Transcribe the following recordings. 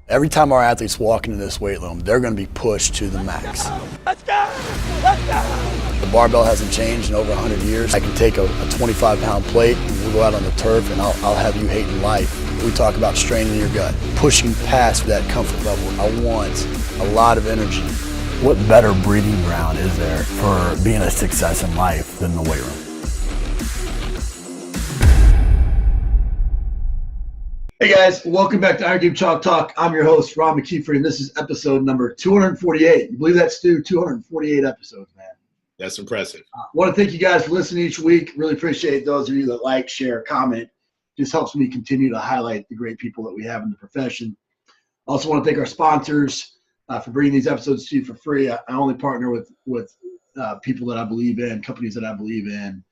Every time our athletes walk into this weight room, they're going to be pushed to the max. Let's go! Let's go! The barbell hasn't changed in over 100 years. I can take a 25-pound plate and we'll go out on the turf and I'll have you hating life. We talk about straining your gut, pushing past that comfort level. I want a lot of energy. What better breeding ground is there for being a success in life than the weight room? Hey guys, welcome back to Iron Game Chalk Talk. I'm your host, Rob McKeefery, and this is episode number 248. You believe that, Stu? 248 episodes, man. That's impressive. I want to thank you guys for listening each week. Really appreciate those of you that like, share, comment. Just helps me continue to highlight the great people that we have in the profession. Also want to thank our sponsors for bringing these episodes to you for free. I only partner with people that I believe in, companies that I believe in,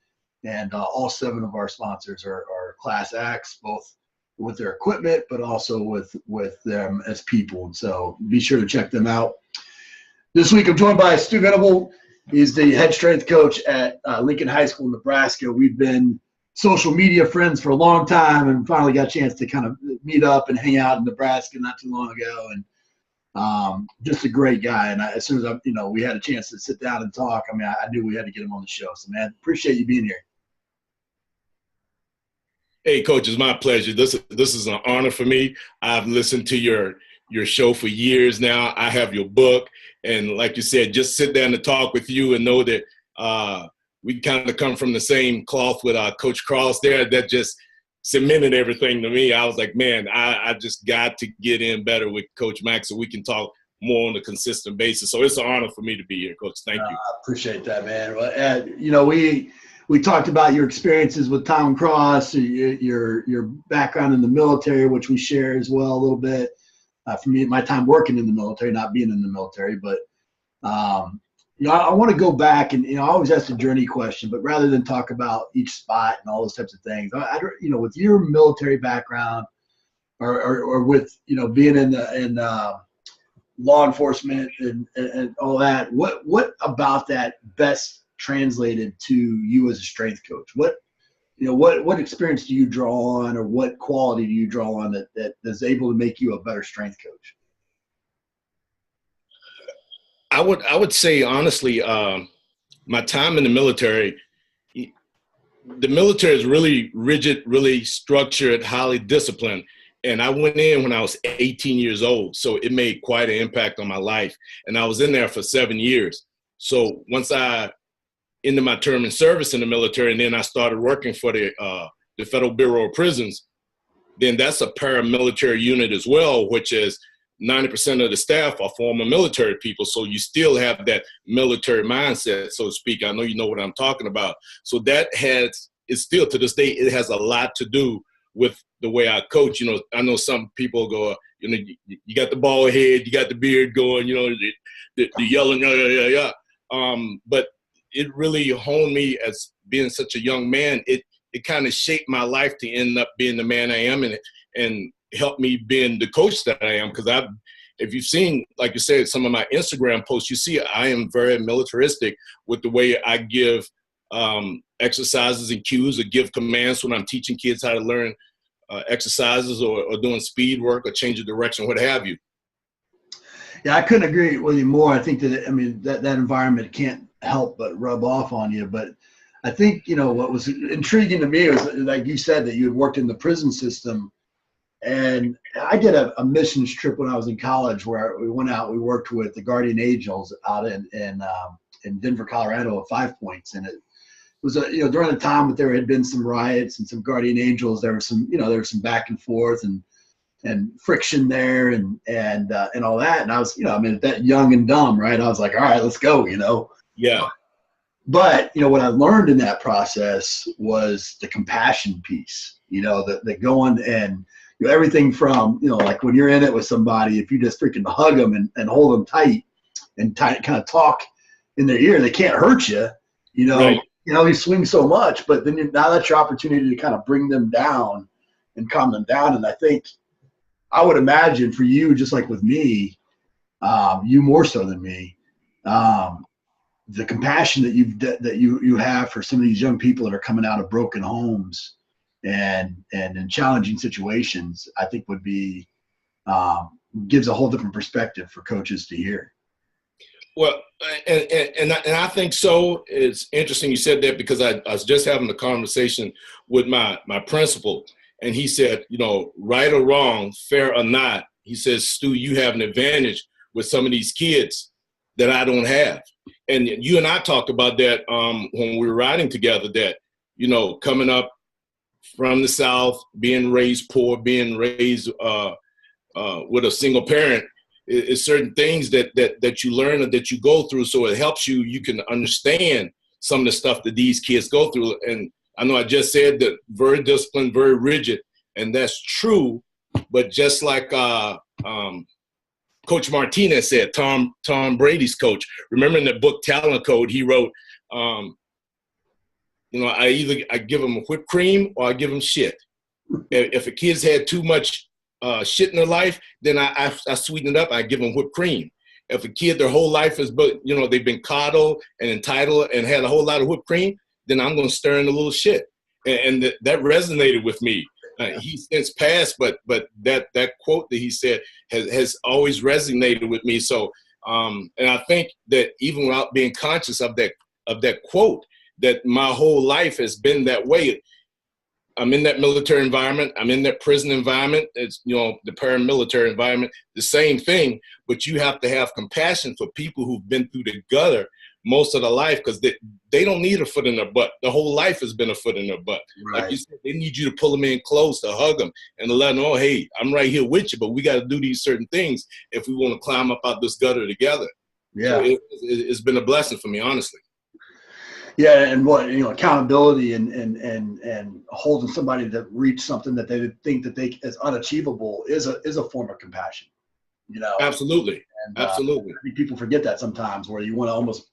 and all 7 of our sponsors are class acts, both with their equipment, but also with them as people. And so be sure to check them out. This week I'm joined by Stewart Venable. He's the head strength coach at Lincoln High School in Nebraska. We've been social media friends for a long time and finally got a chance to kind of meet up and hang out in Nebraska not too long ago. And just a great guy. And as soon as we had a chance to sit down and talk, I knew we had to get him on the show. So man, appreciate you being here. Hey, Coach, it's my pleasure. This is an honor for me. I've listened to your show for years now. I have your book. And like you said, just sit down and talk with you and know that we kind of come from the same cloth with Coach Cross there. That just cemented everything to me. I was like, man, I just got to get in better with Coach Max so we can talk more on a consistent basis. So it's an honor for me to be here, Coach. Thank you. I appreciate that, man. Well, we talked about your experiences with Tom Cross, your background in the military, which we share as well a little bit. For me, my time working in the military, not being in the military, but I want to go back and I always ask a journey question, but rather than talk about each spot and all those types of things, with your military background, or with being in law enforcement and all that, what about that best translated to you as a strength coach? What experience do you draw on, or what quality do you draw on that is able to make you a better strength coach? I would say honestly, my time in the military is really rigid, really structured, highly disciplined. And I went in when I was 18 years old, so it made quite an impact on my life. And I was in there for 7 years. So once I ended my term in service in the military, and then I started working for the Federal Bureau of Prisons, then that's a paramilitary unit as well, which is 90% of the staff are former military people. So you still have that military mindset, so to speak. I know you know what I'm talking about. So it's still to this day, it has a lot to do with the way I coach. I know some people go, you got the bald head, you got the beard going, the yelling, but it really honed me as being such a young man. It kind of shaped my life to end up being the man I am, and helped me being the coach that I am. Because if you've seen, like you said, some of my Instagram posts, you see I am very militaristic with the way I give exercises and cues, or give commands when I'm teaching kids how to learn exercises or doing speed work or change of direction, what have you. Yeah, I couldn't agree with you more. I think that environment can't help but rub off on you. But I think, what was intriguing to me was, like you said, that you had worked in the prison system. And I did a missions trip when I was in college where we went out, we worked with the Guardian Angels out in Denver, Colorado at 5 Points. And it was, during the time that there had been some riots and some Guardian Angels, there was some back and forth and friction there and all that. And I was, that young and dumb, right? I was like, all right, let's go, Yeah. But, what I learned in that process was the compassion piece, the going and, everything from, like when you're in it with somebody, if you just freaking hug them and hold them tight and kind of talk in their ear, they can't hurt you, Right. You swing so much, but then now that's your opportunity to kind of bring them down and calm them down. And I think, I would imagine for you, just like with me, you more so than me, the compassion that you have for some of these young people that are coming out of broken homes and in challenging situations, I think would be gives a whole different perspective for coaches to hear. Well, and I think so. It's interesting you said that, because I was just having a conversation with my principal, and he said, you know, right or wrong, fair or not, he says, Stu, you have an advantage with some of these kids that I don't have. And you and I talked about that when we were riding together, that, you know, coming up from the South, being raised poor, being raised with a single parent, is certain things that you learn or that you go through. So it helps you. You can understand some of the stuff that these kids go through. And I know I just said that very disciplined, very rigid, and that's true. But just like Coach Martinez said, Tom Brady's coach, remember in the book Talent Code, he wrote, you know, I give them whipped cream or I give them shit. If a kid's had too much shit in their life, then I sweeten it up. I give them whipped cream. If a kid their whole life is, you know, they've been coddled and entitled and had a whole lot of whipped cream, then I'm going to stir in a little shit. And that resonated with me. He's since passed, but that quote that he said has always resonated with me. So, and I think that even without being conscious of that quote, that my whole life has been that way. I'm in that military environment. I'm in that prison environment. It's, you know, the paramilitary environment, the same thing. But you have to have compassion for people who've been through the gutter most of their life, because they don't need a foot in their butt. The whole life has been a foot in their butt. Right. Like you said, they need you to pull them in close, to hug them, and to let them know, hey, I'm right here with you, but we got to do these certain things if we want to climb up out this gutter together. Yeah. So it's been a blessing for me, honestly. Yeah, and what, you know, accountability and holding somebody to reach something that they think that they is unachievable is a form of compassion. You know, Absolutely. And, Absolutely. I think people forget that sometimes, where you want to almost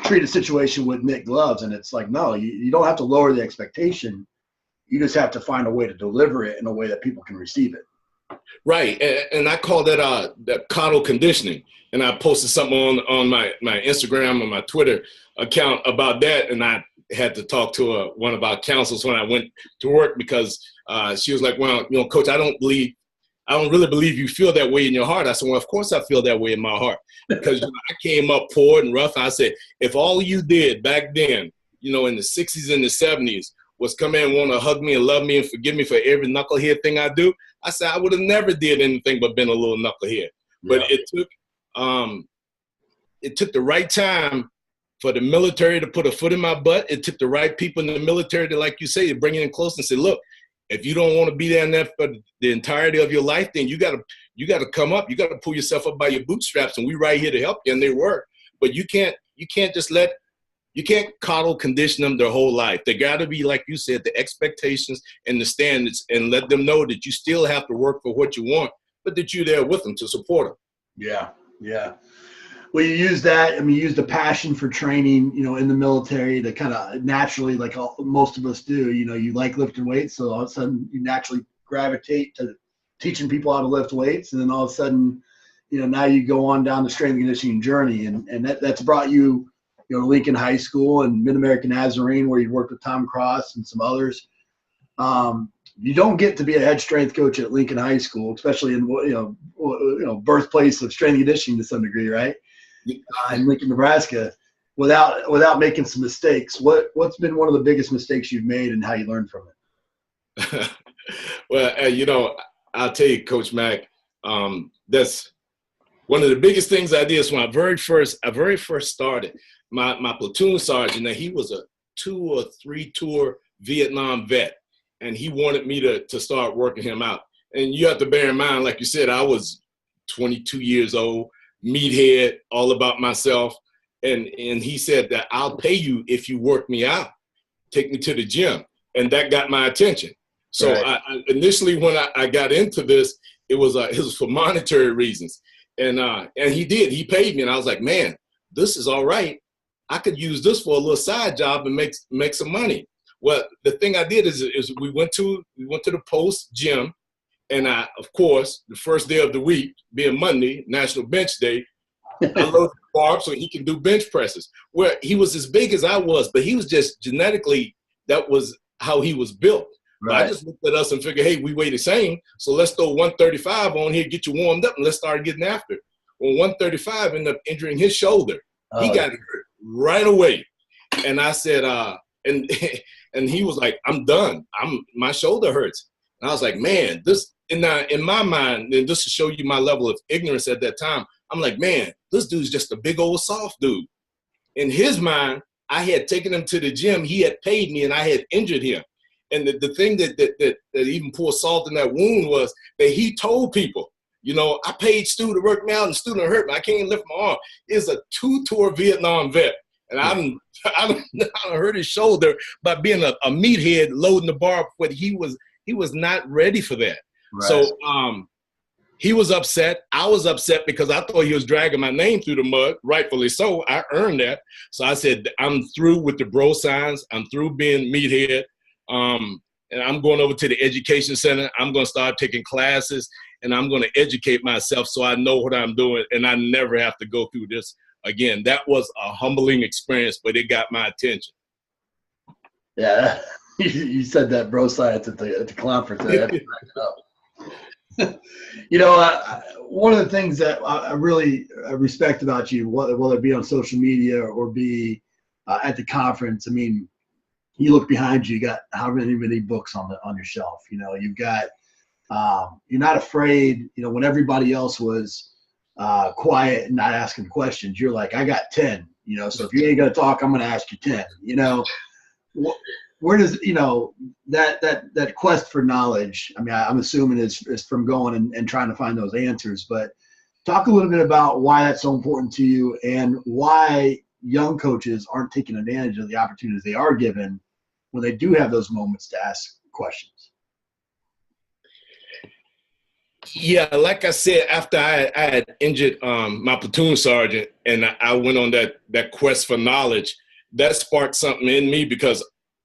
treat a situation with knit gloves, and it's like, no, you don't have to lower the expectation. You just have to find a way to deliver it in a way that people can receive it. Right, and I call that Coddle Conditioning, and I posted something on my Instagram and my Twitter account about that, and I had to talk to one of our counselors when I went to work, because she was like, well, you know, Coach, I don't really believe you feel that way in your heart. I said, well, of course I feel that way in my heart, because you know, I came up poor and rough. I said, if all you did back then, you know, in the 60s and the 70s, was come in and want to hug me and love me and forgive me for every knucklehead thing I do, I said I would have never did anything but been a little knucklehead. But it took the right time for the military to put a foot in my butt. It took the right people in the military to, like you say, to bring it in close and say, look, if you don't want to be down there for the entirety of your life, then you got to come up. You got to pull yourself up by your bootstraps, and we right here to help you. And they work. But you can't coddle condition them their whole life. They got to be, like you said, the expectations and the standards, and let them know that you still have to work for what you want, but that you're there with them to support them. Yeah, yeah. Well, you use that. I mean, you use the passion for training, you know, in the military to kind of naturally, like most of us do, you know, you like lifting weights. So all of a sudden you naturally gravitate to teaching people how to lift weights. And then all of a sudden, you know, now you go on down the strength and conditioning journey. And that's brought you, you know, Lincoln High School and MidAmerica Nazarene, where you worked with Tom Cross and some others. You don't get to be a head strength coach at Lincoln High School, especially in, you know, birthplace of strength and conditioning to some degree, right? In Lincoln, Nebraska, without making some mistakes. What's been one of the biggest mistakes you've made, and how you learned from it? Well, you know, I'll tell you, Coach Mac, that's one of the biggest things I did is when I very first started. My platoon sergeant, he was a 2 or 3 tour Vietnam vet, and he wanted me to start working him out. And you have to bear in mind, like you said, I was 22 years old, meathead, all about myself. And he said that I'll pay you if you work me out, take me to the gym. And that got my attention. So right. I initially, when I got into this, it was for monetary reasons. And he paid me. And I was like, man, this is all right. I could use this for a little side job and make some money. Well, the thing I did is we went to the post gym. And of course, the first day of the week, being Monday, National Bench Day, I loaded Barb so he can do bench presses. Where he was as big as I was, but he was just genetically, that was how he was built. But I just looked at us and figured, hey, we weigh the same, so let's throw 135 on here, get you warmed up, and let's start getting after it. Well, 135 ended up injuring his shoulder. He got hurt right away. And I said, and he was like, I'm done. My shoulder hurts. And I was like, man, this, and now in my mind, and just to show you my level of ignorance at that time, I'm like, man, this dude's just a big old soft dude. In his mind, I had taken him to the gym, he had paid me, and I had injured him. And the thing that even poured salt in that wound was that he told people, you know, I paid Stu to work me out, and Stu done hurt me. I can't lift my arm. He's a 2-tour Vietnam vet. And I hurt his shoulder by being a meathead loading the bar, but he was not ready for that. Right. So he was upset. I was upset because I thought he was dragging my name through the mud, rightfully so. I earned that. So I said, I'm through with the bro signs. I'm through being meathead. And I'm going over to the education center. I'm going to start taking classes, and I'm going to educate myself so I know what I'm doing, and I never have to go through this again. That was a humbling experience, but it got my attention. Yeah, you said that bro science at the conference. I had to back it up. You know, one of the things that I really respect about you, whether it be on social media or be at the conference, I mean, you look behind you, you got how many books on your shelf. You know, you've got you're not afraid. You know, when everybody else was quiet and not asking questions, you're like, I got 10. You know, so if you ain't gonna talk, I'm gonna ask you 10. You know, where does, you know, that quest for knowledge? I mean, I'm assuming is from going and trying to find those answers. But talk a little bit about why that's so important to you and why young coaches aren't taking advantage of the opportunities they are given when they do have those moments to ask questions. Yeah, like I said, after I had injured my platoon sergeant and I went on that quest for knowledge, that sparked something in me because,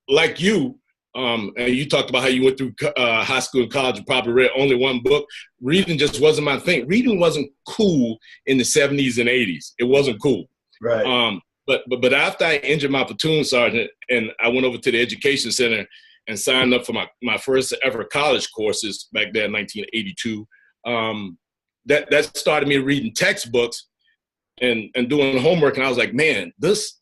like you, and you talked about how you went through high school and college and probably read only one book. Reading just wasn't my thing. Reading wasn't cool in the 70s and 80s. It wasn't cool. Right. But after I injured my platoon sergeant and I went over to the education center and signed up for my first ever college courses back there in 1982, that started me reading textbooks and doing homework. And I was like, man, this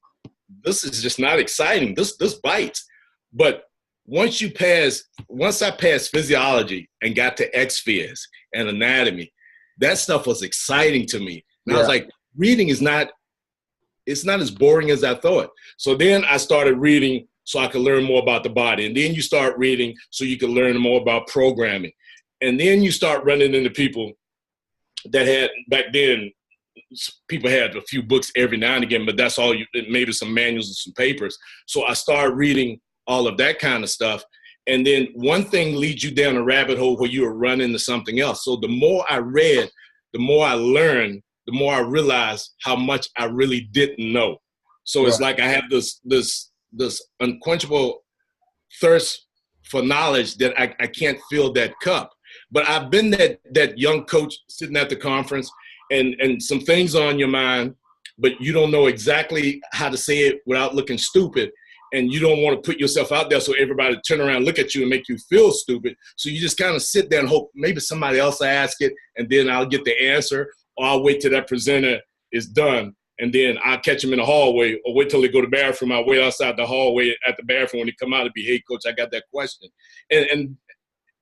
is just not exciting. This bites. But once I passed physiology and got to XPhys and anatomy, that stuff was exciting to me. And I was like, reading it's not as boring as I thought. So then I started reading so I could learn more about the body. And then you start reading so you can learn more about programming. And then you start running into people that had, back then, people had a few books every now and again, but that's all maybe some manuals and some papers. So I started reading all of that kind of stuff. And then one thing leads you down a rabbit hole where you are running to something else. So the more I read, the more I learned, the more I realized how much I really didn't know. So it's like I have this unquenchable thirst for knowledge that I can't fill that cup. But I've been that young coach sitting at the conference and some things on your mind, but you don't know exactly how to say it without looking stupid. And you don't want to put yourself out there so everybody turn around and look at you and make you feel stupid. So you just kind of sit there and hope maybe somebody else will ask it, and then I'll get the answer, or I'll wait till that presenter is done, and then I'll catch them in the hallway, or wait till they go to the bathroom. I'll wait outside the hallway at the bathroom when they come out and be, hey, coach, I got that question. And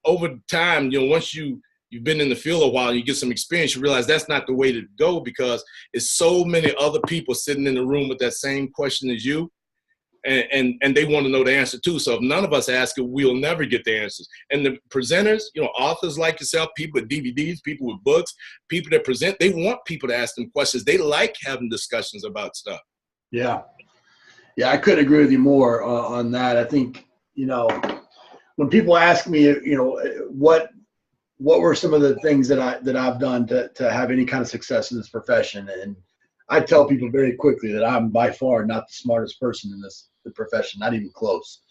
over time, you know, once you've been in the field a while and you get some experience, you realize that's not the way to go because it's so many other people sitting in the room with that same question as you. And they want to know the answer too. So if none of us ask it, we'll never get the answers. And the presenters, you know, authors like yourself, people with DVDs, people with books, people that present, they want people to ask them questions. They like having discussions about stuff. Yeah. Yeah, I couldn't agree with you more on that. I think, you know, when people ask me, you know, what were some of the things that I've done to have any kind of success in this profession, and I tell people very quickly that I'm by far not the smartest person in the profession, not even close.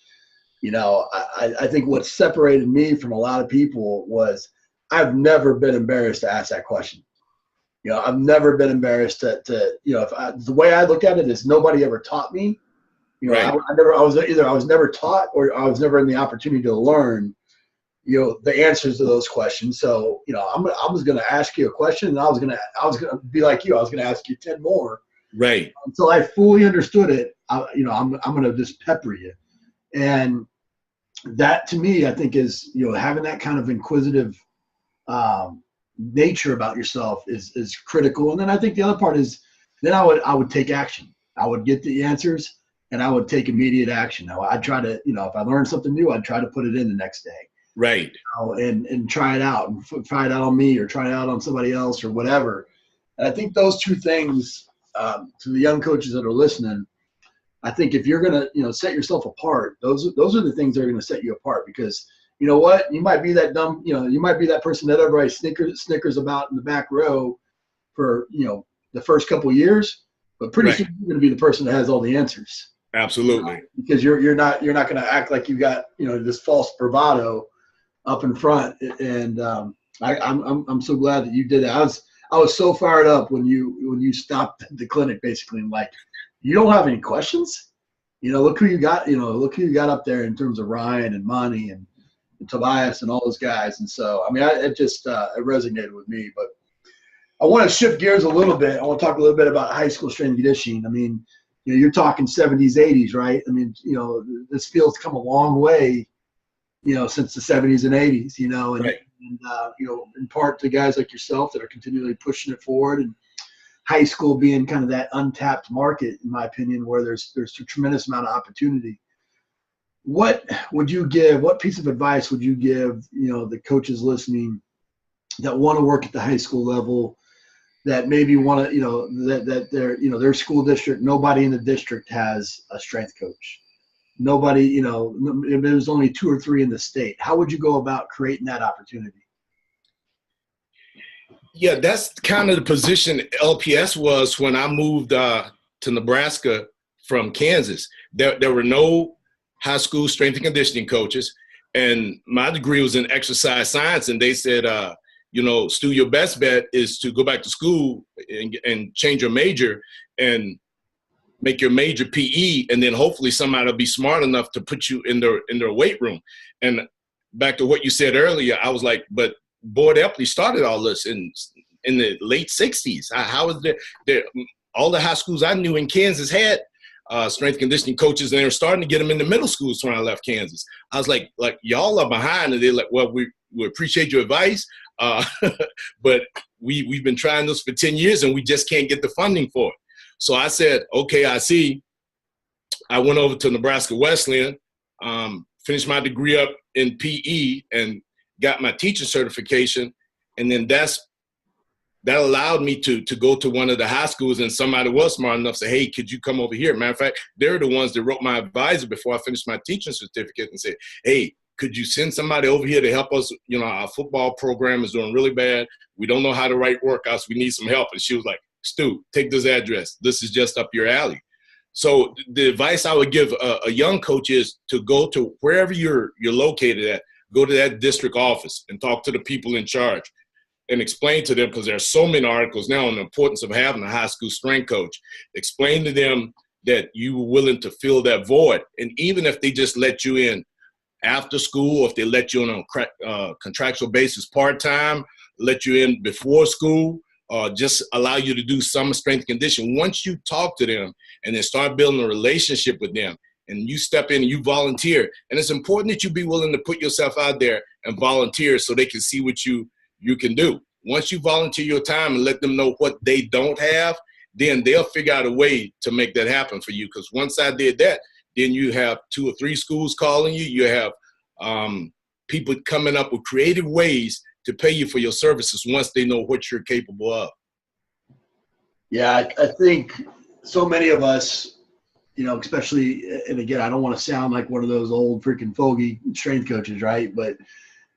You know, I think what separated me from a lot of people was I've never been embarrassed to ask that question. You know, I've never been embarrassed to you know, the way I look at it is nobody ever taught me You know, Right. I was never taught or I was never in the opportunity to learn, you know, the answers to those questions. So, you know, I was going to ask you a question, and I was going to be like you. I was going to ask you 10 more. Right. Until I fully understood it. You know, I'm going to just pepper you. And that, to me, I think is, you know, having that kind of inquisitive nature about yourself is critical. And then I think the other part is, then I would take action. I would get the answers and I would take immediate action. Now I'd try to, you know, if I learned something new, I'd try to put it in the next day. Right. You know, and try it out, and try it out on me or try it out on somebody else or whatever. And I think those two things, to the young coaches that are listening, I think if you're going to, you know, set yourself apart, those are the things that are going to set you apart. Because you know what, you might be that dumb, you know, you might be that person that everybody snickers about in the back row for, you know, the first couple of years, but pretty soon you're going to be the person that has all the answers. Absolutely. Because you're not going to act like you got, you know, this false bravado up in front. And I'm so glad that you did that. I was so fired up when you stopped at the clinic, basically, and like, you don't have any questions? You know, look who you got, you know, look who you got up there in terms of Ryan and Monty and Tobias and all those guys. And so, I mean, it resonated with me. But I want to shift gears a little bit. I want to talk a little bit about high school strength and conditioning. I mean, you know, you're talking 70s, 80s, right? I mean, you know, this field's come a long way, you know, since the 70s and 80s, you know, and you know, in part to guys like yourself that are continually pushing it forward, and high school being kind of that untapped market, in my opinion, where there's a tremendous amount of opportunity. What piece of advice would you give, you know, the coaches listening that want to work at the high school level, that maybe want to, you know, that their, you know, their school district, nobody in the district has a strength coach. Nobody, you know, there's only 2 or 3 in the state. How would you go about creating that opportunity? Yeah, that's kind of the position LPS was when I moved to Nebraska from Kansas. There were no high school strength and conditioning coaches, and my degree was in exercise science, and they said, you know, Stu, your best bet is to go back to school and change your major and make your major PE, and then hopefully somebody will be smart enough to put you in their weight room. And back to what you said earlier, I was like, but Board Epley started all this in the late 60s. How is there all the high schools I knew in Kansas had strength conditioning coaches, and they were starting to get them in the middle schools when I left Kansas. I was like y'all are behind, and they're like, well, we appreciate your advice, but we've been trying this for 10 years and we just can't get the funding for it. So I said, okay, I see. I went over to Nebraska Wesleyan, finished my degree up in PE and got my teaching certification. And then that allowed me to go to one of the high schools, and somebody was smart enough to say, hey, could you come over here? Matter of fact, they're the ones that wrote my advisor before I finished my teaching certificate and said, hey, could you send somebody over here to help us? You know, our football program is doing really bad. We don't know how to write workouts. We need some help. And she was like, Stu, take this address. This is just up your alley. So the advice I would give a young coach is to go to wherever you're located at, go to that district office and talk to the people in charge and explain to them, because there are so many articles now on the importance of having a high school strength coach. Explain to them that you were willing to fill that void. And even if they just let you in after school, or if they let you in on a contractual basis part-time, let you in before school, just allow you to do some strength and condition. Once you talk to them and then start building a relationship with them, and you step in and you volunteer, and it's important that you be willing to put yourself out there and volunteer so they can see what you can do. Once you volunteer your time and let them know what they don't have, then they'll figure out a way to make that happen for you. Because once I did that, then you have 2 or 3 schools calling you. You have people coming up with creative ways to pay you for your services once they know what you're capable of. Yeah, I think so many of us, you know, especially, and again, I don't want to sound like one of those old freaking fogey strength coaches, right? But,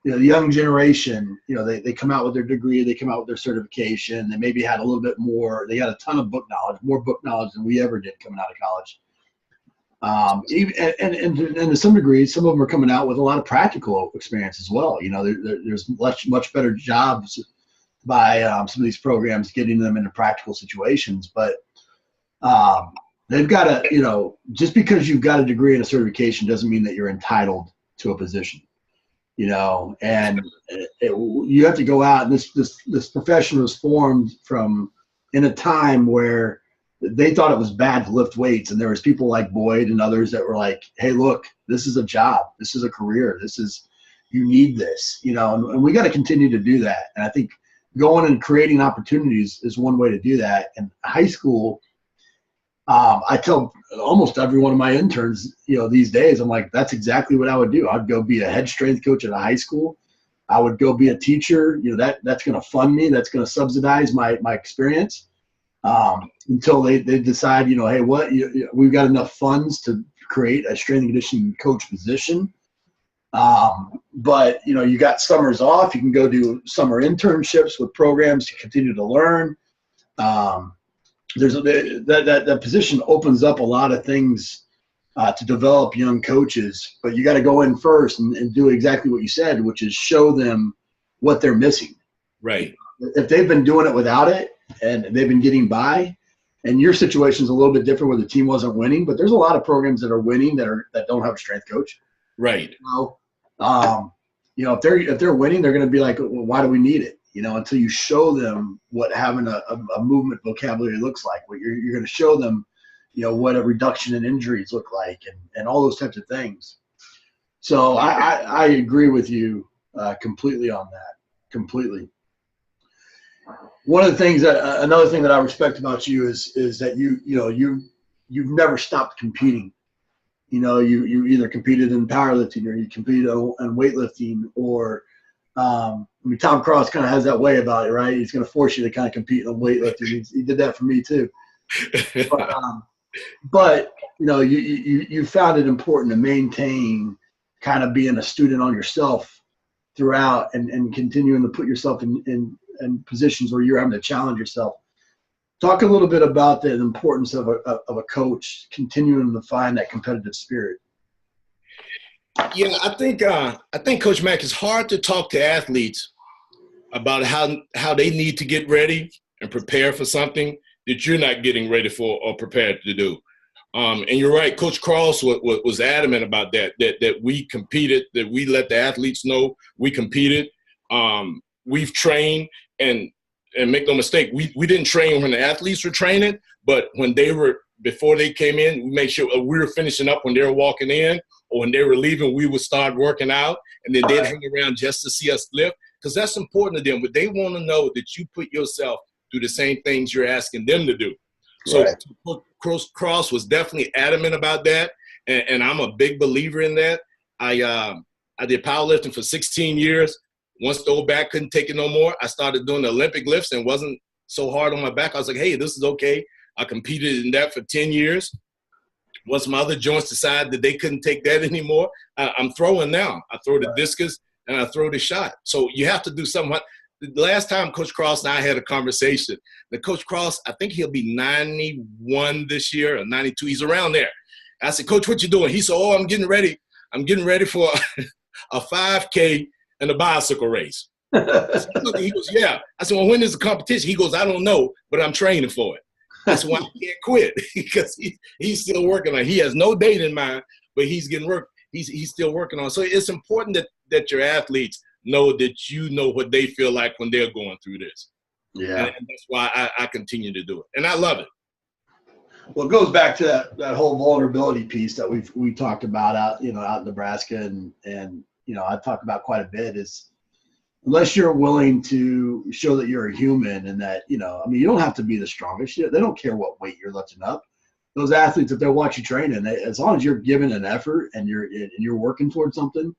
you know, the young generation, you know, they come out with their degree, they come out with their certification, they maybe had a little bit more, they had a ton of book knowledge, more book knowledge than we ever did coming out of college. And to some degree, some of them are coming out with a lot of practical experience as well. You know, there's much better jobs by some of these programs getting them into practical situations. But they've got to, you know, just because you've got a degree and a certification doesn't mean that you're entitled to a position, you know, and you have to go out, and this profession was formed from in a time where they thought it was bad to lift weights. And there was people like Boyd and others that were like, hey, look, this is a job. This is a career. You need this, you know, and we got to continue to do that. And I think going and creating opportunities is one way to do that. And high school, I tell almost every one of my interns, you know, these days, I'm like, that's exactly what I would do. I'd go be a head strength coach at a high school. I would go be a teacher. You know, that's going to fund me. That's going to subsidize my experience until they decide, you know, hey, we've got enough funds to create a strength and conditioning coach position. But, you know, you got summers off. You can go do summer internships with programs to continue to learn. That position opens up a lot of things to develop young coaches, but you got to go in first and do exactly what you said, which is show them what they're missing. Right. If they've been doing it without it and they've been getting by, and your situation is a little bit different where the team wasn't winning, but there's a lot of programs that are winning that don't have a strength coach. Right. You know, if they're winning, they're going to be like, well, why do we need it? You know, until you show them what having a movement vocabulary looks like. What you're going to show them, you know, what a reduction in injuries look like, and all those types of things. So I agree with you completely on that. Completely. One of the things another thing that I respect about you is that you've never stopped competing. You know, you either competed in powerlifting or you competed in weightlifting, or I mean, Tom Cross kind of has that way about it, right? He's going to force you to kind of compete in weightlifting. He did that for me too. But you know, you found it important to maintain kind of being a student on yourself throughout, and continuing to put yourself in positions where you're having to challenge yourself. Talk a little bit about the importance of a coach continuing to find that competitive spirit. Yeah, I think Coach Mack, it's hard to talk to athletes about how they need to get ready and prepare for something that you're not getting ready for or prepared to do. And you're right, Coach Cross was adamant about that we competed, that we let the athletes know we competed. We've trained, and make no mistake, we didn't train when the athletes were training, but before they came in, we made sure we were finishing up when they were walking in, or when they were leaving, we would start working out, and then they'd hang around just to see us lift, because that's important to them. But they want to know that you put yourself through the same things you're asking them to do. So right. Coach Cross was definitely adamant about that, and I'm a big believer in that. I did powerlifting for 16 years. Once the old back couldn't take it no more, I started doing the Olympic lifts, and wasn't so hard on my back. I was like, hey, this is okay. I competed in that for 10 years. Once my other joints decided that they couldn't take that anymore, I'm throwing now. I throw the discus and I throw the shot. So you have to do something. The last time Coach Cross and I had a conversation, Coach Cross, I think he'll be 91 this year or 92. He's around there. I said, Coach, what you doing? He said, oh, I'm getting ready. I'm getting ready for a 5K and a bicycle race. He goes, yeah. I said, well, when is the competition? He goes, I don't know, but I'm training for it. That's why he can't quit, because he's still working on it. He has no date in mind, but he's getting work. He's still working on it. So it's important that your athletes know that you know what they feel like when they're going through this. Yeah. And that's why I continue to do it. And I love it. Well, it goes back to that whole vulnerability piece that we talked about out in Nebraska, and you know, I've talked about quite a bit, is unless you're willing to show that you're a human, and that, you know, I mean, you don't have to be the strongest. They don't care what weight you're lifting up. Those athletes, if they watch you training, as long as you're giving an effort and you're working towards something,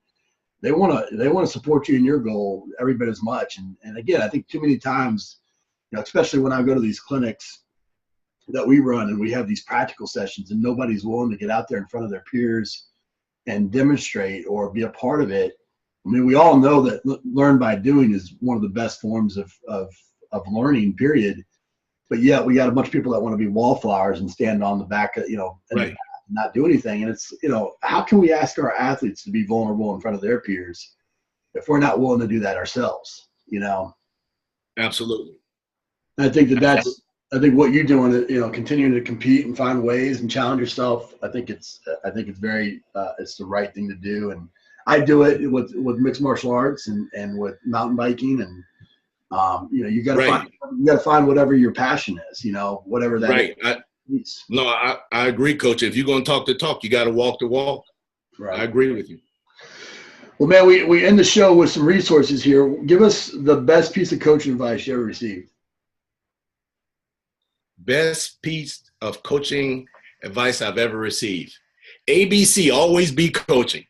they want to support you in your goal every bit as much. And again, I think too many times, you know, especially when I go to these clinics that we run and we have these practical sessions, and nobody's willing to get out there in front of their peers and demonstrate or be a part of it. I mean, we all know that learn by doing is one of the best forms of learning, period. But yet we got a bunch of people that want to be wallflowers and stand on the back of, you know, and not do anything. And it's, you know, how can we ask our athletes to be vulnerable in front of their peers if we're not willing to do that ourselves, you know? Absolutely. I think that's I think what you're doing, continuing to compete and find ways and challenge yourself. I think it's very, it's the right thing to do. And I do it with mixed martial arts and with mountain biking. And, you got to find whatever your passion is, whatever that is. I agree, Coach. If you're going to talk the talk, you got to walk the walk. Right. I agree with you. Well, man, we end the show with some resources here. Give us the best piece of coaching advice you ever received. Best piece of coaching advice I've ever received. ABC, always be coaching.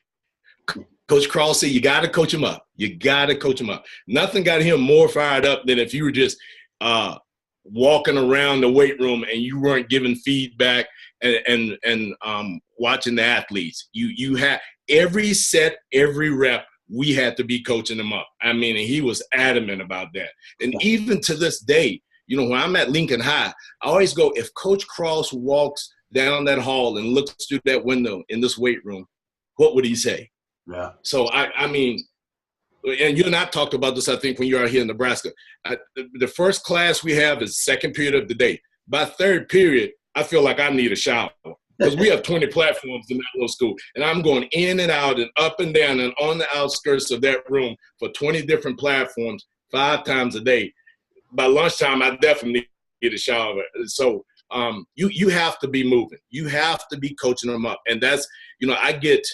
Coach Cross said, you got to coach him up. You got to coach him up. Nothing got him more fired up than if you were just walking around the weight room and you weren't giving feedback and watching the athletes. You had every set, every rep, we had to be coaching them up. I mean, and he was adamant about that. And even to this day, when I'm at Lincoln High, I always go, if Coach Cross walks down that hall and looks through that window in this weight room, what would he say? Yeah. So, I mean, and you and I talked about this, I think, when you were here in Nebraska. The first class we have is second period of the day. By third period, I feel like I need a shower because we have 20 platforms in that little school. And I'm going in and out and up and down and on the outskirts of that room for 20 different platforms 5 times a day. By lunchtime, I definitely need a shower. So you have to be moving. You have to be coaching them up. And that's, I get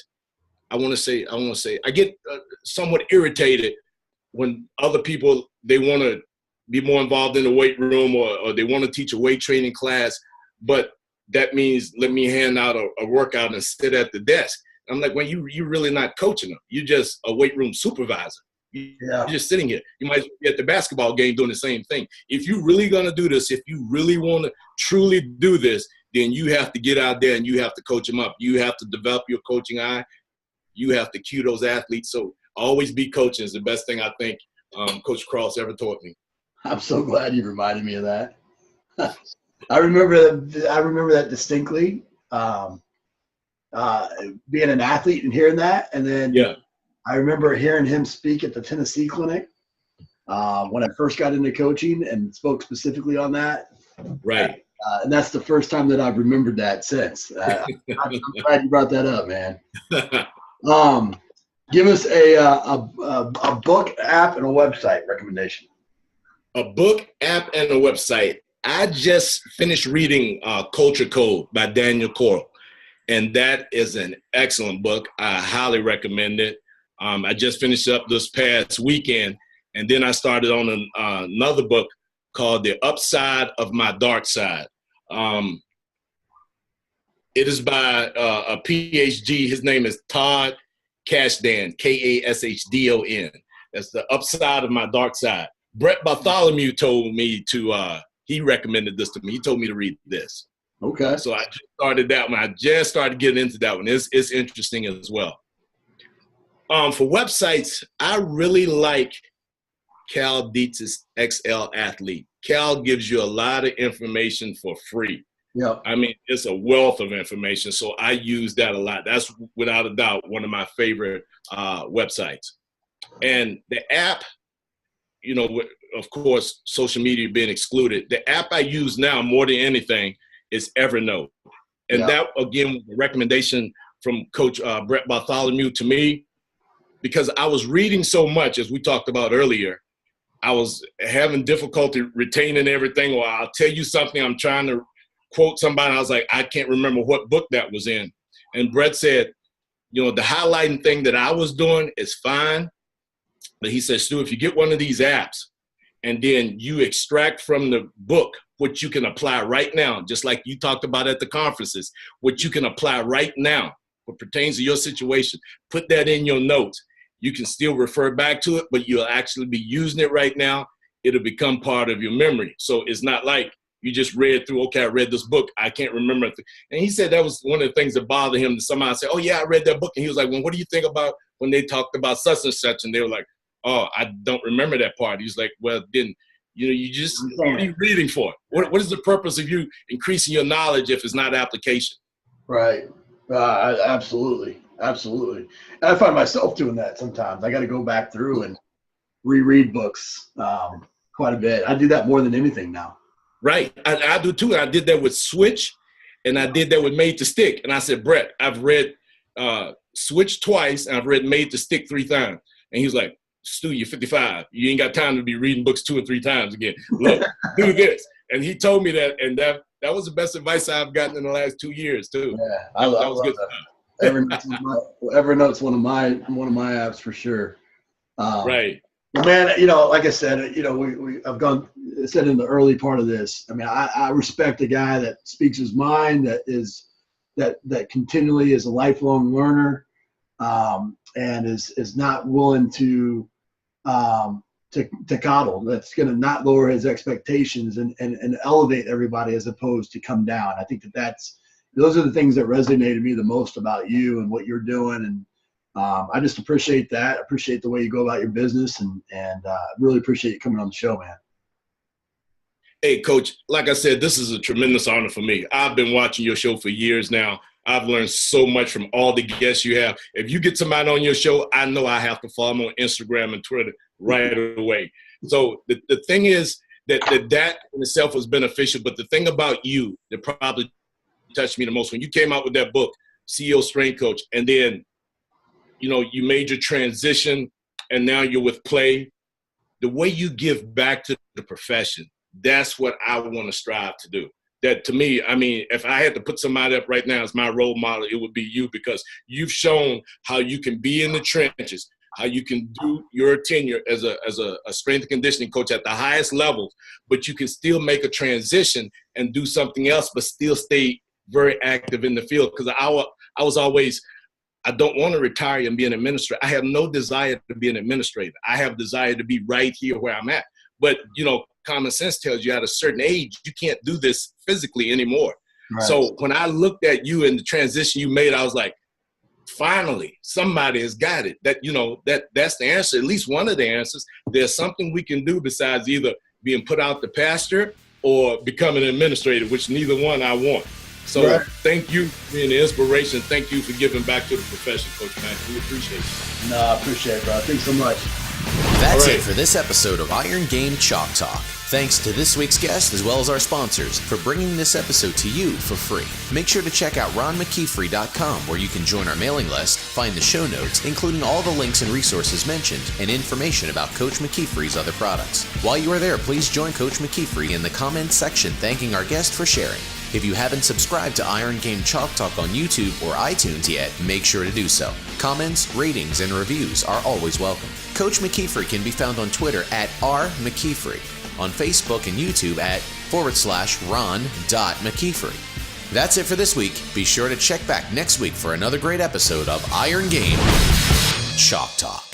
somewhat irritated when other people, they want to be more involved in the weight room or they want to teach a weight training class, but that means let me hand out a workout and sit at the desk. I'm like, well, you're really not coaching them. You're just a weight room supervisor. You're just sitting here. You might be at the basketball game doing the same thing. If you're really going to do this, if you really want to truly do this, then you have to get out there and you have to coach them up. You have to develop your coaching eye. You have to cue those athletes. So always be coaching is the best thing I think Coach Cross ever taught me. I'm so glad you reminded me of that. I remember that distinctly. Being an athlete and hearing that, and then I remember hearing him speak at the Tennessee clinic when I first got into coaching and spoke specifically on that. Right. And that's the first time that I've remembered that since. I'm glad you brought that up, man. Give us a book, app, and a website recommendation. A book, app, and a website. I just finished reading Culture Code by Daniel Coral, and that is an excellent book. I highly recommend it. I just finished up this past weekend, and then I started on another book called The Upside of My Dark Side. It is by a PhD. His name is Todd Kashdan, Kashdon. That's The Upside of My Dark Side. Brett Bartholomew told me he recommended this to me. He told me to read this. Okay. So I just started that one. I just started getting into that one. It's interesting as well. For websites, I really like Cal Dietz's XL Athlete. Cal gives you a lot of information for free. Yeah. I mean, it's a wealth of information, so I use that a lot. That's without a doubt one of my favorite websites. And the app, of course, social media being excluded, the app I use now more than anything is Evernote. And that, again, was a recommendation from Coach Brett Bartholomew to me, because I was reading so much, as we talked about earlier. I was having difficulty retaining everything, or I'll tell you something, I'm trying to quote somebody, I was like, I can't remember what book that was in. And Brett said, the highlighting thing that I was doing is fine. But he said, Stu, if you get one of these apps and then you extract from the book what you can apply right now, just like you talked about at the conferences, what you can apply right now, what pertains to your situation, put that in your notes. You can still refer back to it, but you'll actually be using it right now. It'll become part of your memory. So it's not like you just read through, okay, I read this book, I can't remember it. And he said that was one of the things that bothered him. Somebody said, oh, yeah, I read that book. And he was like, well, what do you think about when they talked about such and such? And they were like, oh, I don't remember that part. He's like, well, then, you just, what are you reading for? What is the purpose of you increasing your knowledge if it's not application? Right. Absolutely. Absolutely. And I find myself doing that sometimes. I got to go back through and reread books quite a bit. I do that more than anything now. Right. I do too. I did that with switch, and I did that with made to stick. And I said, Brett, I've read switch twice, and I've read made to stick 3 times. And he was like, Stu, you're 55. You ain't got time to be reading books 2 or 3 times again. Look, do this. And he told me that, and that was the best advice I've gotten in the last 2 years too. Yeah, I love good that. Evernote's one of my apps for sure. Right. Man, like I said, I've said in the early part of this. I mean, I respect a guy that speaks his mind, that continually is a lifelong learner, and is not willing to coddle. That's going to not lower his expectations and elevate everybody as opposed to come down. I think those are the things that resonated me the most about you and what you're doing. And I just appreciate that. I appreciate the way you go about your business, and really appreciate you coming on the show, man. Hey, Coach, like I said, this is a tremendous honor for me. I've been watching your show for years now. I've learned so much from all the guests you have. If you get somebody on your show, I know I have to follow them on Instagram and Twitter right away. So the thing is that in itself was beneficial, but the thing about you that probably touched me the most, when you came out with that book, CEO Strength Coach, and then, you made your transition and now you're with Play, the way you give back to the profession, that's what I want to strive to do. That to me, I mean, if I had to put somebody up right now as my role model, it would be you, because you've shown how you can be in the trenches, how you can do your tenure as a strength and conditioning coach at the highest levels, but you can still make a transition and do something else, but still stay very active in the field. Because I was always, I don't want to retire and be an administrator. I have no desire to be an administrator. I have desire to be right here where I'm at. But, common sense tells you at a certain age, you can't do this physically anymore. Right. So when I looked at you and the transition you made, I was like, finally, somebody has got it. That's the answer, at least one of the answers. There's something we can do besides either being put out the pasture or becoming an administrator, which neither one I want. So right. Thank you for being the inspiration. Thank you for giving back to the profession, Coach Mack. We appreciate it. No, I appreciate it, bro. Thanks so much. That's it for this episode of Iron Game Chalk Talk. Thanks to this week's guest as well as our sponsors for bringing this episode to you for free. Make sure to check out ronmckeefery.com, where you can join our mailing list, find the show notes, including all the links and resources mentioned, and information about Coach McKeefery's other products. While you are there, please join Coach McKeefery in the comments section thanking our guest for sharing. If you haven't subscribed to Iron Game Chalk Talk on YouTube or iTunes yet, make sure to do so. Comments, ratings, and reviews are always welcome. Coach McKeefery can be found on Twitter at @RMcKeefery, on Facebook and YouTube at /Ron.McKeefery. That's it for this week. Be sure to check back next week for another great episode of Iron Game Chalk Talk.